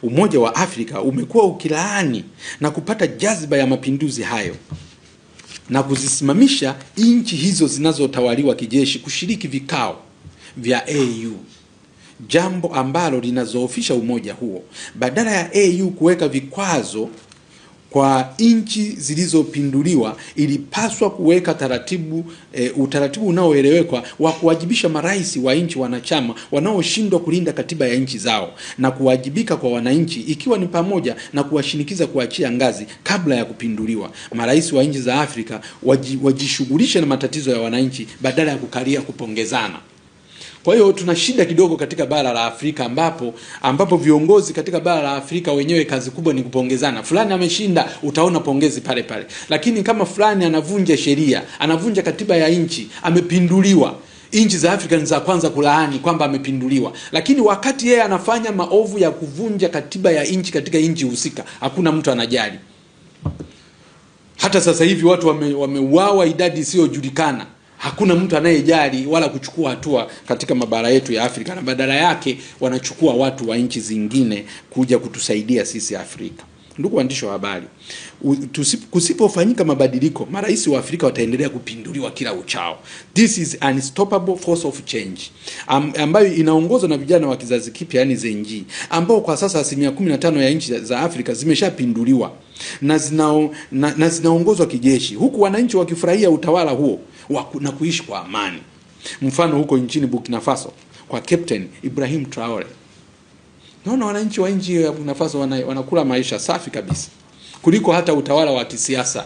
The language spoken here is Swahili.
Umoja wa Afrika umekuwa ukilaani na kupata jazba ya mapinduzi hayo na kuzisimamisha nchi hizo zinazotawaliwa kijeshi kushiriki vikao vya AU, jambo ambalo linazoofisha umoja huo. Badala ya AU kuweka vikwazo kwa nchi zilizopinduliwa, ilipaswa kuweka utaratibu unaoelewekwa wa kuwajibisha marais wa nchi wanachama wanaoshindwa kulinda katiba ya nchi zao na kuwajibika kwa wananchi, ikiwa ni pamoja na kuwashinikiza kuachia ngazi kabla ya kupinduliwa. Marais wa nchi za Afrika wajishughulishe na matatizo ya wananchi badala ya kukalia kupongezana. Kwa hiyo tuna shida kidogo katika bara la Afrika ambapo viongozi katika bara la Afrika wenyewe kazi kubwa ni kupongezana. Fulani ameshinda, utaona pongezi pale pale. Lakini kama fulani anavunja sheria, anavunja katiba ya nchi, amepinduliwa, nchi za Afrika ni za kwanza kulaani kwamba amepinduliwa. Lakini wakati yeye anafanya maovu ya kuvunja katiba ya nchi katika nchi husika, hakuna mtu anajali. Hata sasa hivi watu wameuawa idadi isiyojulikana. Hakuna mtu anayejali wala kuchukua hatua katika mabara yetu ya Afrika, na badala yake wanachukua watu wa nchi zingine kuja kutusaidia sisi Afrika. Ndugu waandishi wa habari, kusipofanyika mabadiliko, marais wa Afrika wataendelea kupinduliwa kila uchao. This is unstoppable force of change ambayo inaongozwa na vijana wa kizazi kipya, yani Gen Z, ambao kwa sasa 15% ya nchi za Afrika zimeshapinduliwa na zinaongozwa kijeshi, huku wananchi wakifurahia utawala huo na kuishi kwa amani. Mfano huko nchini Burkina Faso kwa Captain Ibrahim Traore, naona wananchi wa nchi ya Burkina Faso wanakula maisha safi kabisa kuliko hata utawala wa kisiasa